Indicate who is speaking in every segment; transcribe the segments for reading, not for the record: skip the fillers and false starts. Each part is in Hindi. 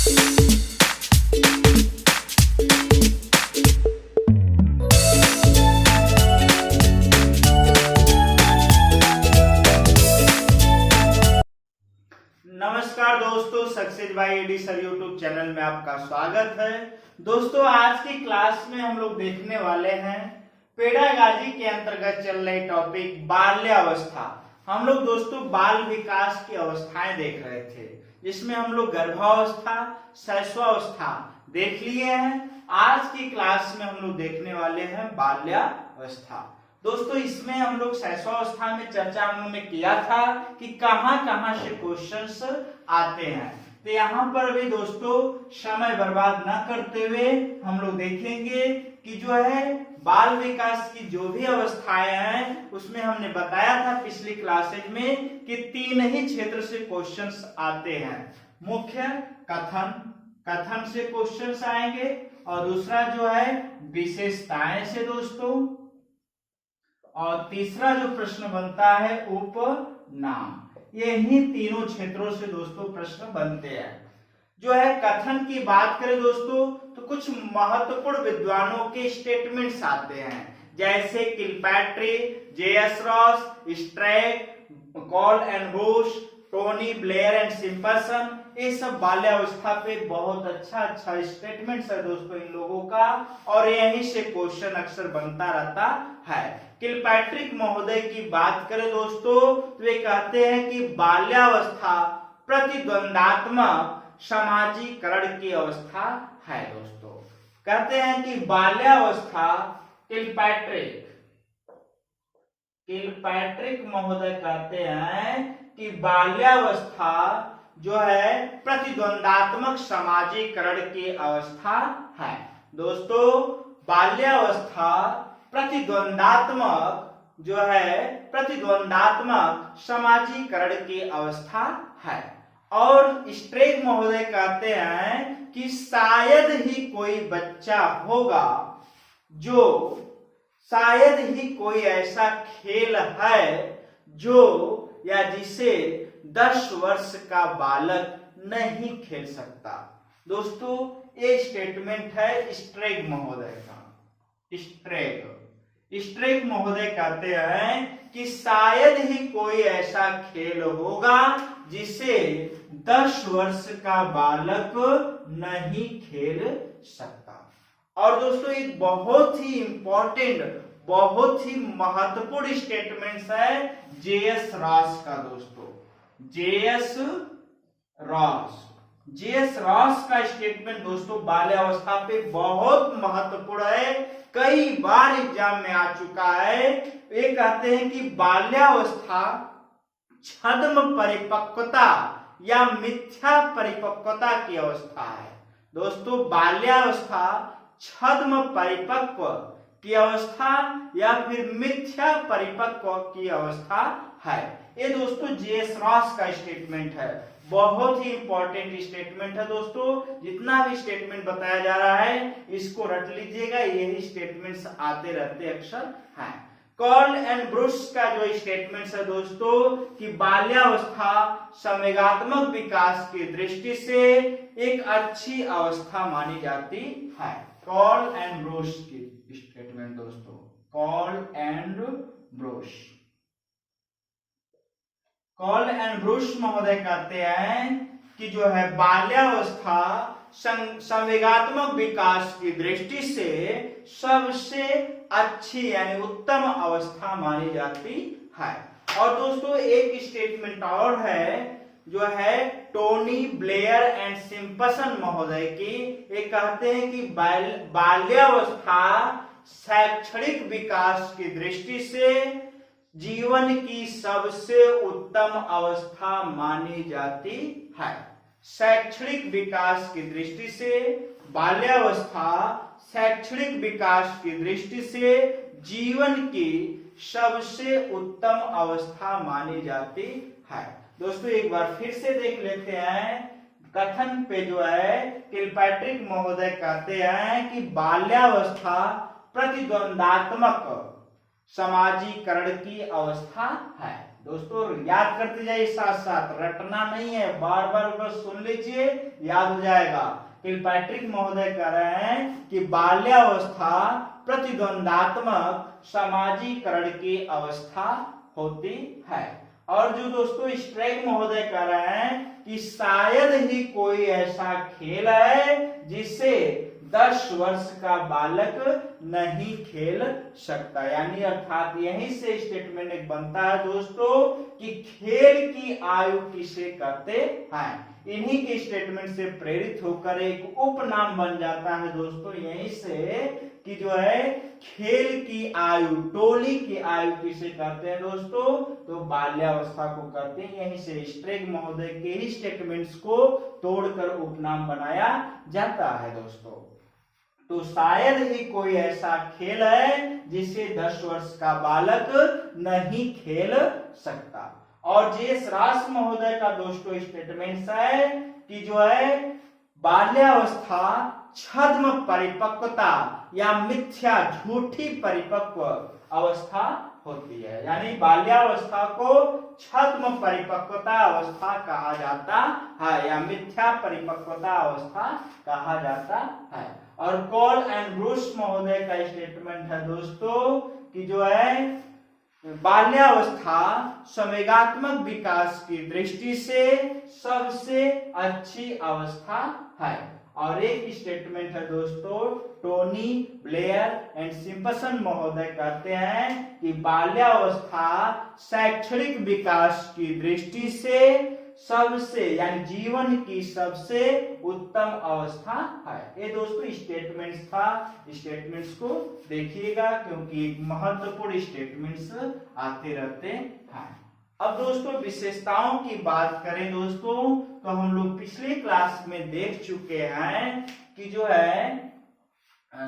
Speaker 1: नमस्कार दोस्तों, success by AD sir YouTube channel में आपका स्वागत है। दोस्तों आज की क्लास में हम लोग देखने वाले हैं पेडागाजी के अंतर्गत चल रही टॉपिक बाल्यावस्था। हम लोग दोस्तों बाल विकास की अवस्थाएं देख रहे थे, जिसमें हम लोग गर्भावस्था, शैशवावस्था देख लिए हैं। आज की क्लास में हम लोग देखने वाले हैं बाल्यावस्था। दोस्तों इसमें हम लोग शैशवावस्था में चर्चा हम लोग ने किया था कि कहां कहां से क्वेश्चंस आते हैं। तो यहाँ पर भी दोस्तों समय बर्बाद न करते हुए हम लोग देखेंगे कि जो है बाल विकास की जो भी अवस्थाएं हैं उसमें हमने बताया था पिछली क्लासेज में कि 3 ही क्षेत्र से क्वेश्चंस आते हैं। मुख्य कथन, कथन से क्वेश्चंस आएंगे, और दूसरा जो है विशेषताएं से दोस्तों, और तीसरा जो प्रश्न बनता है उपनाम। यही तीनों क्षेत्रों से दोस्तों प्रश्न बनते हैं। जो है कथन की बात करें दोस्तों तो कुछ महत्वपूर्ण विद्वानों के स्टेटमेंट्स आते हैं, जैसे Kilpatrick, J S. Ross, Strack, Cole and Bush, Tony Blair and Simpson. ये सब बाल्यावस्था पे बहुत अच्छा स्टेटमेंट्स है दोस्तों इन लोगों का, और यहीं से क्वेश्चन अक्सर बनता रहता है। किलपैट्रिक महोदय की बात करें दोस्तों तो वे कहते हैं कि बाल्यावस्था प्रतिद्वंदात्मक समाजीकरण की अवस्था है। दोस्तों कहते हैं कि बाल्यावस्था किलपैट्रिक महोदय कहते हैं कि बाल्यावस्था जो है प्रतिद्वंदात्मक समाजीकरण की अवस्था है। दोस्तों बाल्यावस्था प्रतिद्वंदात्मक जो है प्रतिद्वंदात्मक समाजीकरण की अवस्था है। और स्ट्रेक महोदय कहते हैं कि शायद ही कोई बच्चा होगा जो, शायद ही कोई ऐसा खेल है जो या जिसे 10 वर्ष का बालक नहीं खेल सकता। दोस्तों ये स्टेटमेंट है स्ट्रेक महोदय का। स्ट्रेक महोदय कहते हैं कि शायद ही कोई ऐसा खेल होगा जिसे 10 वर्ष का बालक नहीं खेल सकता। और दोस्तों एक बहुत ही इंपॉर्टेंट, बहुत ही महत्वपूर्ण स्टेटमेंट है जे.एस. रॉस का। दोस्तों जे.एस. रॉस का स्टेटमेंट दोस्तों बाल्यावस्था पे बहुत महत्वपूर्ण है, कई बार एग्जाम में आ चुका है। ये कहते हैं कि बाल्यावस्था छद्म परिपक्वता या मिथ्या परिपक्वता की अवस्था है। दोस्तों बाल्यावस्था छद्म परिपक्व की अवस्था या फिर मिथ्या परिपक्व की अवस्था है। ये दोस्तों जे.एस. रॉस का स्टेटमेंट है, बहुत ही इंपॉर्टेंट स्टेटमेंट है। दोस्तों जितना भी स्टेटमेंट बताया जा रहा है इसको रट लीजिएगा, यही स्टेटमेंट्स आते रहते अक्सर हैं। कॉल एंड ब्रुश का जो स्टेटमेंट है दोस्तों कि बाल्यावस्था संवेगात्मक विकास की दृष्टि से एक अच्छी अवस्था मानी जाती है। कॉल एंड ब्रुश की स्टेटमेंट दोस्तों, कॉल एंड ब्रुश महोदय कहते हैं कि जो है बाल्यावस्था संवेगात्मक विकास की दृष्टि से सबसे अच्छी यानी उत्तम अवस्था मानी जाती है। और दोस्तों एक स्टेटमेंट और है जो है टोनी ब्लेयर एंड सिम्पसन महोदय की। ये कहते हैं कि बाल्यावस्था शैक्षणिक विकास की दृष्टि से जीवन की सबसे उत्तम अवस्था मानी जाती है। शैक्षणिक विकास की दृष्टि से बाल्यावस्था शैक्षणिक विकास की दृष्टि से जीवन की सबसे उत्तम अवस्था मानी जाती है। दोस्तों एक बार फिर से देख लेते हैं कथन पे जो है किलपैट्रिक महोदय कहते हैं कि बाल्यावस्था प्रतिद्वंदात्मक समाजीकरण की अवस्था है। दोस्तों याद करते जाइए, साथ साथ रटना नहीं है, बार बार बस सुन लीजिए, याद हो जाएगा। किलपैट्रिक महोदय कह रहे हैं कि बाल्यावस्था प्रतिद्वंदात्मक समाजीकरण की अवस्था होती है। और जो दोस्तों स्ट्रैग महोदय कह रहे हैं कि शायद ही कोई ऐसा खेल है जिसे 10 वर्ष का बालक नहीं खेल सकता। यानी अर्थात यहीं से स्टेटमेंट एक बनता है दोस्तों कि खेल की आयु किसे कहते हैं। इन्हीं के स्टेटमेंट से प्रेरित होकर एक उपनाम बन जाता है दोस्तों यहीं से कि जो है खेल की आयु, टोली की आयु किसे कहते हैं दोस्तों, तो बाल्यावस्था को कहते हैं। यहीं से स्ट्रैग महोदय के ही स्टेटमेंट्स को तोड़कर उपनाम बनाया जाता है दोस्तों। तो शायद ही कोई ऐसा खेल है जिसे 10 वर्ष का बालक नहीं खेल सकता। और जेएस रास महोदय का दोस्तों स्टेटमेंट है कि जो है बाल्यावस्था छद्म परिपक्वता या मिथ्या झूठी परिपक्व अवस्था होती है। यानी बाल्यावस्था को छद्म परिपक्वता अवस्था कहा जाता है या मिथ्या परिपक्वता अवस्था कहा जाता है। और कॉल एंड ब्रूस महोदय का स्टेटमेंट है दोस्तों कि जो है बाल्यावस्था संवेगात्मक विकास की दृष्टि से सबसे अच्छी अवस्था है। और एक स्टेटमेंट है दोस्तों टोनी ब्लेयर एंड सिम्पसन महोदय कहते हैं कि बाल्यावस्था शैक्षणिक विकास की दृष्टि से सबसे यानी जीवन की सबसे उत्तम अवस्था है। ये दोस्तों स्टेटमेंट्स था, स्टेटमेंट्स को देखिएगा क्योंकि महत्वपूर्ण स्टेटमेंट्स आते रहते हैं। अब दोस्तों विशेषताओं की बात करें दोस्तों तो हम लोग पिछले क्लास में देख चुके हैं कि जो है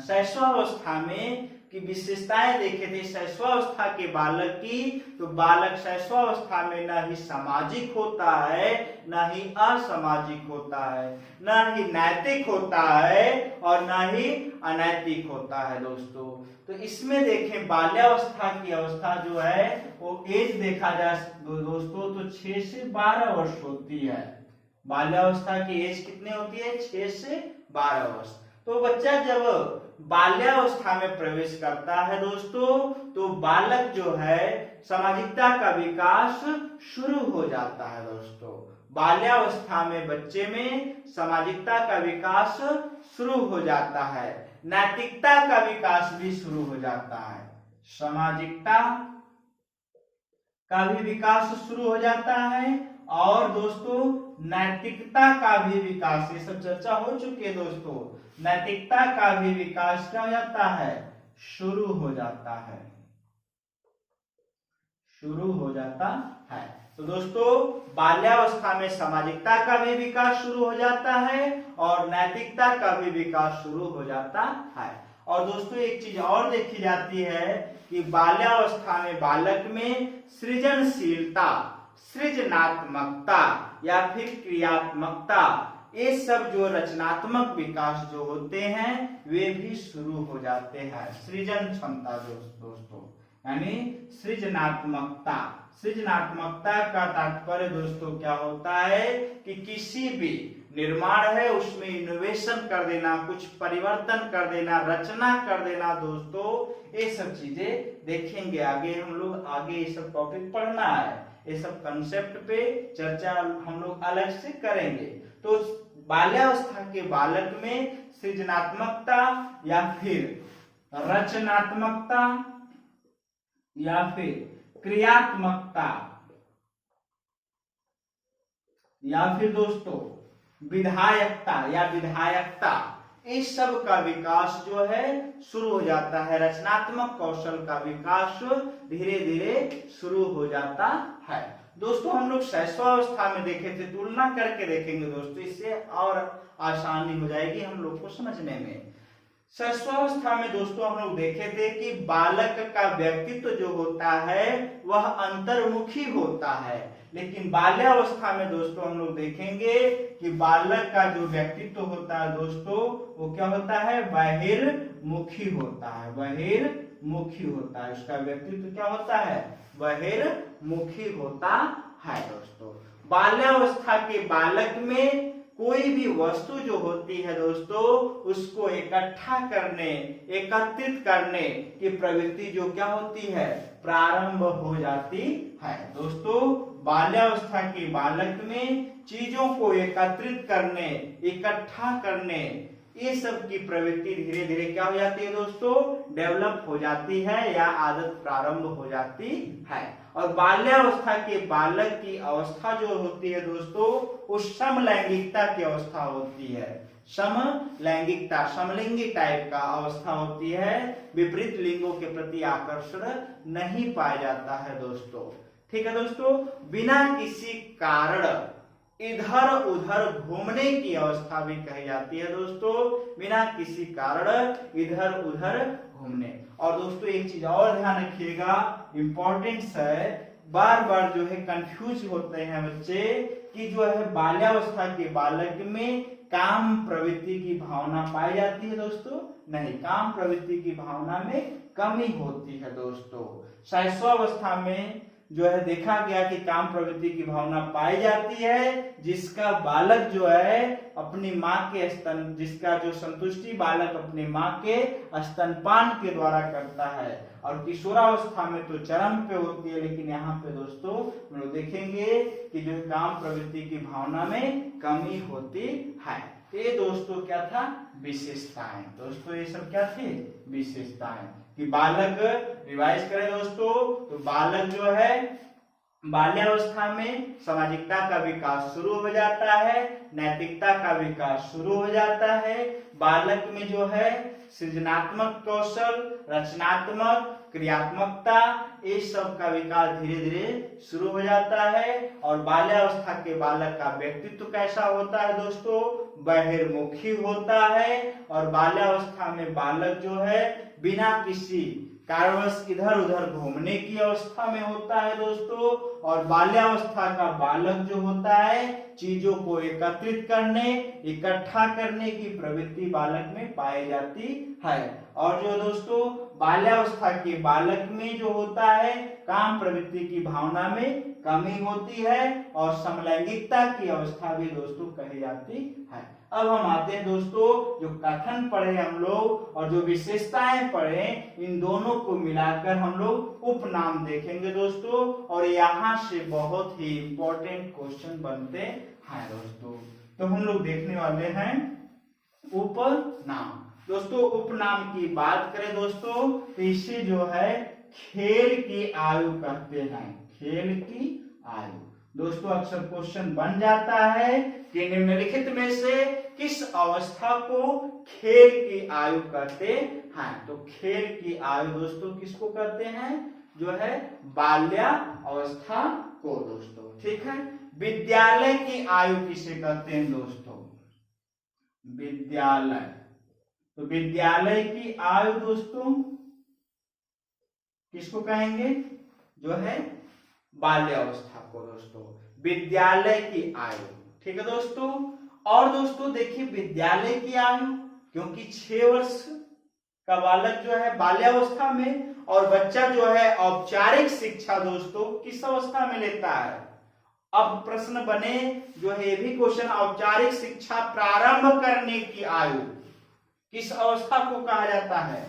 Speaker 1: शैशवावस्था में की विशेषताएं देखे थे। शैशवावस्था के बालक की तो बालक शैशवावस्था में न ही सामाजिक होता है, न ही असामाजिक होता है, न ही नैतिक होता है और न ही अनैतिक होता है दोस्तों। तो इसमें देखें बाल्यावस्था की अवस्था जो है वो एज देखा जाए दोस्तों तो 6 से 12 वर्ष होती है। बाल्यावस्था की एज कितनी होती है? 6 से 12 वर्ष। तो बच्चा जब बाल्यावस्था में प्रवेश करता है दोस्तों तो बालक जो है सामाजिकता का विकास शुरू हो जाता है दोस्तों। बाल्यावस्था में बच्चे में सामाजिकता का विकास शुरू हो जाता है, नैतिकता का विकास भी शुरू हो जाता है, सामाजिकता का भी विकास शुरू हो जाता है और दोस्तों नैतिकता का भी विकास, ये सब चर्चा हो चुकी है दोस्तों। नैतिकता का भी विकास क्या हो जाता है? शुरू हो जाता है, शुरू हो जाता है। तो दोस्तों बाल्यावस्था में सामाजिकता का भी विकास शुरू हो जाता है और नैतिकता का भी विकास शुरू हो जाता है। और दोस्तों एक चीज और देखी जाती है कि बाल्यावस्था में बालक में सृजनशीलता, सृजनात्मकता या फिर क्रियात्मकता, ये सब जो रचनात्मक विकास जो होते हैं वे भी शुरू हो जाते हैं। सृजन क्षमता दोस्तों यानी सृजनात्मकता। सृजनात्मकता का तात्पर्य दोस्तों क्या होता है कि किसी भी निर्माण है उसमें इनोवेशन कर देना, कुछ परिवर्तन कर देना, रचना कर देना दोस्तों। ये सब चीजें देखेंगे आगे, हम लोग आगे ये सब टॉपिक पढ़ना है, ये सब कंसेप्ट पे चर्चा हम लोग अलग से करेंगे। तो बाल्यावस्था के बालक में सृजनात्मकता या फिर रचनात्मकता या फिर क्रियात्मकता या फिर दोस्तों विधायकता या विधायकता, इस सब का विकास जो है शुरू हो जाता है। रचनात्मक कौशल का विकास धीरे धीरे शुरू हो जाता है दोस्तों। हम लोग शैशवावस्था में देखे थे, तुलना करके देखेंगे दोस्तों, इससे और आसानी हो जाएगी हम लोग को समझने में। शैशवावस्था में दोस्तों हम लोग देखे थे कि बालक का व्यक्तित्व जो होता है वह अंतर्मुखी होता है, लेकिन बाल्यावस्था में दोस्तों हम लोग देखेंगे कि बालक का जो व्यक्तित्व होता है दोस्तों वो क्या होता है, बहिर्मुखी होता है, बहिर्मुखी होता है। उसका व्यक्तित्व क्या होता है, बहिर्मुखी होता है दोस्तों। बाल्यावस्था के बालक में कोई भी वस्तु जो होती है दोस्तों उसको इकट्ठा करने, एकत्रित करने की प्रवृत्ति जो क्या होती है, प्रारंभ हो जाती है दोस्तों। बाल्यावस्था के बालक में चीजों को एकत्रित करने, इकट्ठा करने, ये सब की प्रवृत्ति धीरे धीरे क्या हो जाती है दोस्तों, डेवलप हो जाती है या आदत प्रारंभ हो जाती है। और बाल्यावस्था के बालक की अवस्था जो होती है दोस्तों वो समलैंगिकता की अवस्था होती है, समलैंगिकता, समलिंगी टाइप का अवस्था होती है। विपरीत लिंगों के प्रति आकर्षण नहीं पाया जाता है दोस्तों। ठीक है दोस्तों, बिना किसी कारण इधर उधर घूमने की अवस्था भी कही जाती है दोस्तों, बिना किसी कारण इधर उधर घूमने। और दोस्तों एक चीज और ध्यान रखिएगा, इंपॉर्टेंस है, बार बार जो है कंफ्यूज होते हैं बच्चे कि जो है बाल्यावस्था के बालक में काम प्रवृत्ति की भावना पाई जाती है दोस्तों, नहीं, काम प्रवृत्ति की भावना में कमी होती है दोस्तों। शैशवावस्था में जो है देखा गया कि काम प्रवृत्ति की भावना पाई जाती है जिसका बालक जो है अपनी माँ के स्तन, जिसका जो संतुष्टि बालक अपनी माँ के स्तनपान के द्वारा करता है। और किशोरावस्था में तो चरम पे होती है, लेकिन यहाँ पे दोस्तों हम लोग देखेंगे कि जो काम प्रवृत्ति की भावना में कमी होती है। ये दोस्तों क्या था, विशेषताएं। दोस्तों ये सब क्या थे, विशेषताएं। कि बालक, रिवाइज करें दोस्तों, तो बालक जो है बाल्यावस्था में सामाजिकता का विकास शुरू हो जाता है, नैतिकता का विकास शुरू हो जाता है। बालक में जो है सृजनात्मक कौशल, रचनात्मक, क्रियात्मकता, इस सब का विकास धीरे धीरे शुरू हो जाता है। और बाल्यावस्था के बालक का व्यक्तित्व कैसा होता है दोस्तों, बहिर्मुखी होता है। और बाल्यावस्था में बालक जो है बिना किसी कारणवश इधर उधर घूमने की अवस्था में होता है दोस्तों। और बाल्यावस्था का बालक जो होता है चीजों को एकत्रित करने, इकट्ठा करने की प्रवृत्ति बालक में पाई जाती है। और जो दोस्तों बाल्यावस्था के बालक में जो होता है काम प्रवृत्ति की भावना में कमी होती है और समलैंगिकता की अवस्था भी दोस्तों कही जाती है। अब हम आते हैं दोस्तों, जो कथन पढ़े हम लोग और जो विशेषताएं पढ़े, इन दोनों को मिलाकर हम लोग उपनाम देखेंगे दोस्तों। और यहाँ से बहुत ही इंपॉर्टेंट क्वेश्चन बनते हैं दोस्तों। तो हम लोग देखने वाले हैं उपनाम। दोस्तों उपनाम की बात करें दोस्तों तो इसे जो है खेल की आयु कहते हैं, खेल की आयु। दोस्तों अक्सर क्वेश्चन बन जाता है कि निम्नलिखित में से किस अवस्था को खेल की आयु कहते हैं। तो खेल की आयु दोस्तों किसको कहते हैं, जो है बाल्यावस्था को दोस्तों। ठीक है, विद्यालय की आयु किसे कहते हैं दोस्तों, विद्यालय। तो विद्यालय की आयु दोस्तों किसको कहेंगे, जो है बाल्यावस्था को दोस्तों, विद्यालय की आयु। ठीक है दोस्तों। और दोस्तों देखिए विद्यालय की आयु, क्योंकि 6 वर्ष का बालक जो है बाल्यावस्था में, और बच्चा जो है औपचारिक शिक्षा दोस्तों किस अवस्था में लेता है। अब प्रश्न बने जो है ये भी क्वेश्चन, औपचारिक शिक्षा प्रारंभ करने की आयु किस अवस्था को कहा जाता है,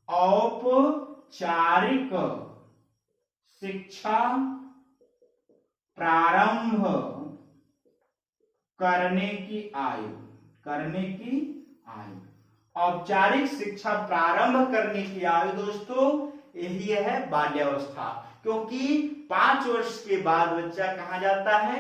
Speaker 1: औपचारिक शिक्षा प्रारंभ करने की आयु, करने की आयु। औपचारिक शिक्षा प्रारंभ करने की आयु दोस्तों यही है बाल्यावस्था, क्योंकि 5 वर्ष के बाद बच्चा कहाँ जाता है,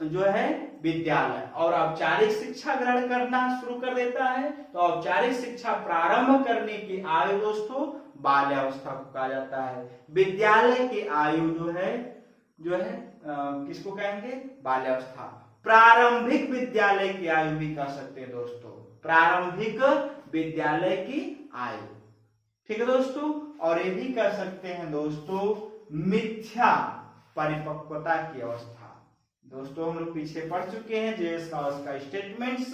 Speaker 1: जो है विद्यालय, और औपचारिक शिक्षा ग्रहण करना शुरू कर देता है। तो औपचारिक शिक्षा प्रारंभ करने की आयु दोस्तों बाल्यावस्था को कहा जाता है। विद्यालय की आयु जो है किसको कहेंगे, बाल्यावस्था। प्रारंभिक विद्यालय की आयु भी कह सकते हैं दोस्तों, प्रारंभिक विद्यालय की आयु। ठीक है दोस्तों, और ये भी कह सकते हैं दोस्तों मिथ्या परिपक्वता की अवस्था। दोस्तों हम लोग पीछे पढ़ चुके हैं जेएस का उसका स्टेटमेंट्स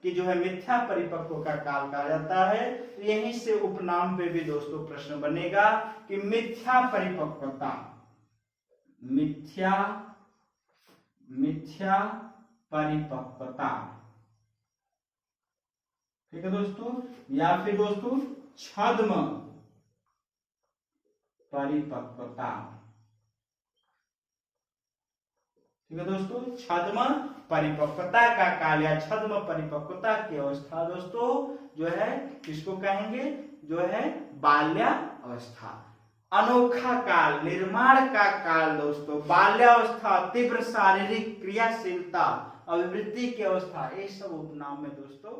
Speaker 1: कि जो है मिथ्या परिपक्व का काल कहा जाता है। तो यहीं से उपनाम पे भी दोस्तों प्रश्न बनेगा कि मिथ्या परिपक्वता, मिथ्या परिपक्वता। ठीक है दोस्तों, या फिर दोस्तों छद्म परिपक्वता। ठीक है दोस्तों, छद्म परिपक्वता का काल या छद्म परिपक्वता की अवस्था दोस्तों जो है किसको कहेंगे, जो है बाल्यावस्था। अनोखा काल, निर्माण का काल दोस्तों, बाल्यावस्था, तीव्र शारीरिक क्रियाशीलता, अभिवृद्धि की अवस्था, ये सब उपनाम में दोस्तों